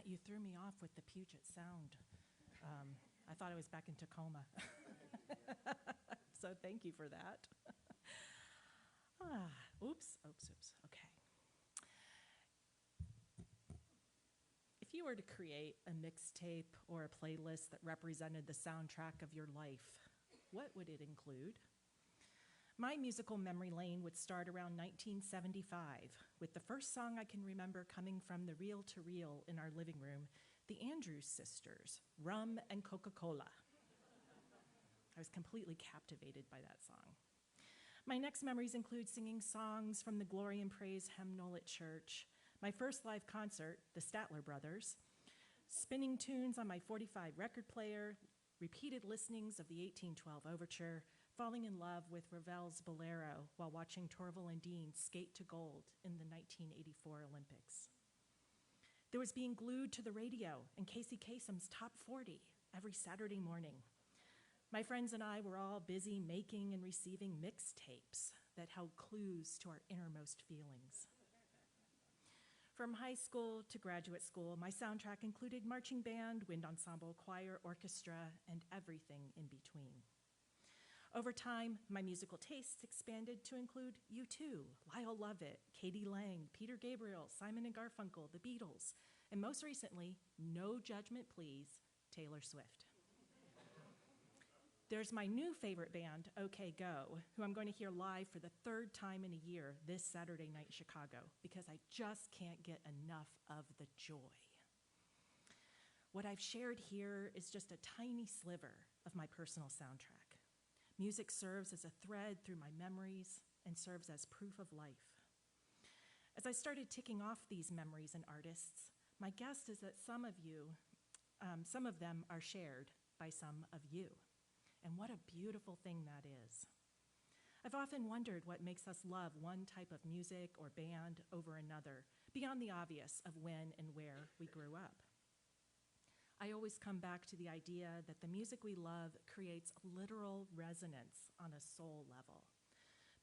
Matt, you threw me off with the Puget Sound. I thought I was back in Tacoma. So thank you for that. Oops. Okay. If you were to create a mixtape or a playlist that represented the soundtrack of your life, what would it include? My musical memory lane would start around 1975 with the first song I can remember coming from the reel-to-reel in our living room, the Andrews Sisters, Rum and Coca-Cola. I was completely captivated by that song. My next memories include singing songs from the Glory and Praise hymnal at church, my first live concert, the Statler Brothers, spinning tunes on my 45 record player, repeated listenings of the 1812 Overture, falling in love with Ravel's Bolero while watching Torval and Dean skate to gold in the 1984 Olympics. There was being glued to the radio and Casey Kasem's Top 40 every Saturday morning. My friends and I were all busy making and receiving mixtapes that held clues to our innermost feelings. From high school to graduate school, my soundtrack included marching band, wind ensemble, choir, orchestra, and everything in between. Over time, my musical tastes expanded to include U2, Lyle Lovett, Katie Lang, Peter Gabriel, Simon and Garfunkel, The Beatles, and most recently, no judgment please, Taylor Swift. There's my new favorite band, OK Go, who I'm going to hear live for the third time in a year this Saturday night in Chicago because I just can't get enough of the joy. What I've shared here is just a tiny sliver of my personal soundtrack. Music serves as a thread through my memories and serves as proof of life. As I started ticking off these memories and artists, my guess is that some of them are shared by some of you. And what a beautiful thing that is. I've often wondered what makes us love one type of music or band over another, beyond the obvious of when and where we grew up. I always come back to the idea that the music we love creates literal resonance on a soul level.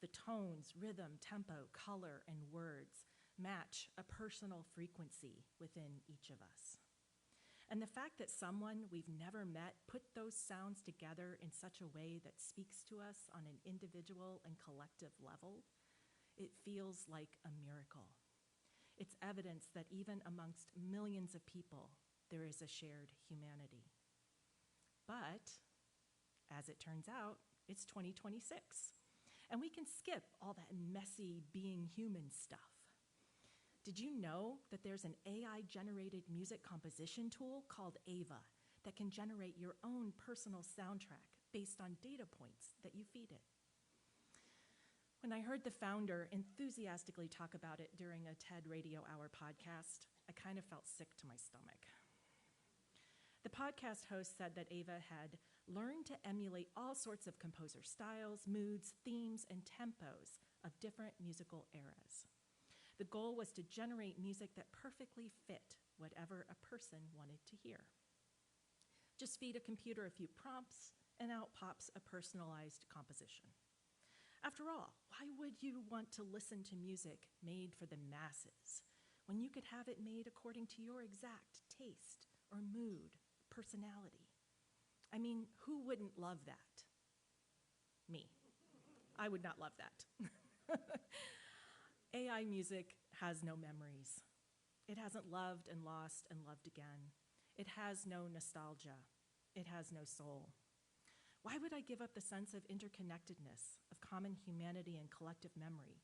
The tones, rhythm, tempo, color, and words match a personal frequency within each of us. And the fact that someone we've never met put those sounds together in such a way that speaks to us on an individual and collective level, it feels like a miracle. It's evidence that even amongst millions of people, there is a shared humanity. But, as it turns out, it's 2026, and we can skip all that messy being human stuff. Did you know that there's an AI-generated music composition tool called Ava that can generate your own personal soundtrack based on data points that you feed it? When I heard the founder enthusiastically talk about it during a TED Radio Hour podcast, I kind of felt sick to my stomach. The podcast host said that Ava had learned to emulate all sorts of composer styles, moods, themes, and tempos of different musical eras. The goal was to generate music that perfectly fit whatever a person wanted to hear. Just feed a computer a few prompts, and out pops a personalized composition. After all, why would you want to listen to music made for the masses when you could have it made according to your exact taste or mood, personality? I mean, who wouldn't love that? Me. I would not love that. AI music has no memories. It hasn't loved and lost and loved again. It has no nostalgia. It has no soul. Why would I give up the sense of interconnectedness, of common humanity and collective memory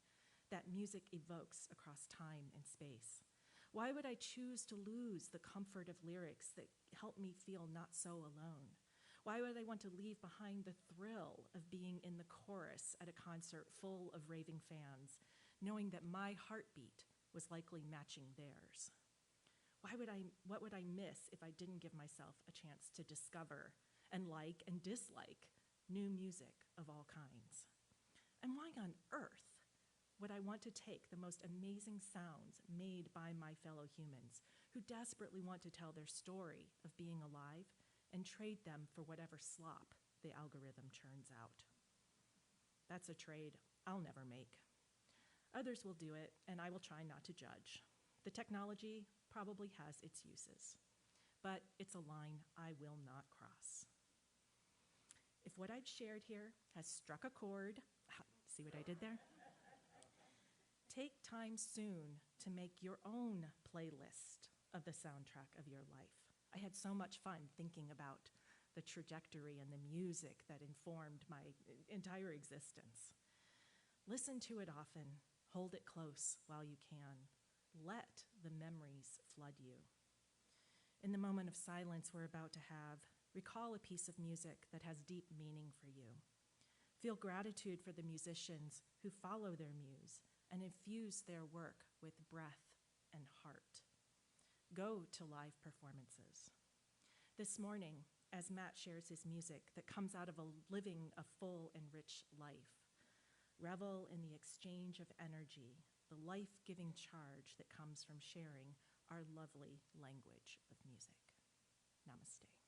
that music evokes across time and space? Why would I choose to lose the comfort of lyrics that help me feel not so alone? Why would I want to leave behind the thrill of being in the chorus at a concert full of raving fans, knowing that my heartbeat was likely matching theirs? What would I miss if I didn't give myself a chance to discover and like and dislike new music of all kinds? And why on earth would I want to take the most amazing sounds made by my fellow humans who desperately want to tell their story of being alive and trade them for whatever slop the algorithm churns out? That's a trade I'll never make. Others will do it, and I will try not to judge. The technology probably has its uses, but it's a line I will not cross. If what I've shared here has struck a chord, see what I did there? Take time soon to make your own playlist of the soundtrack of your life. I had so much fun thinking about the trajectory and the music that informed my entire existence. Listen to it often, hold it close while you can. Let the memories flood you. In the moment of silence we're about to have, recall a piece of music that has deep meaning for you. Feel gratitude for the musicians who follow their muse and infuse their work with breath and heart. Go to live performances. This morning, as Matt shares his music that comes out of living a full and rich life, revel in the exchange of energy, the life-giving charge that comes from sharing our lovely language of music. Namaste.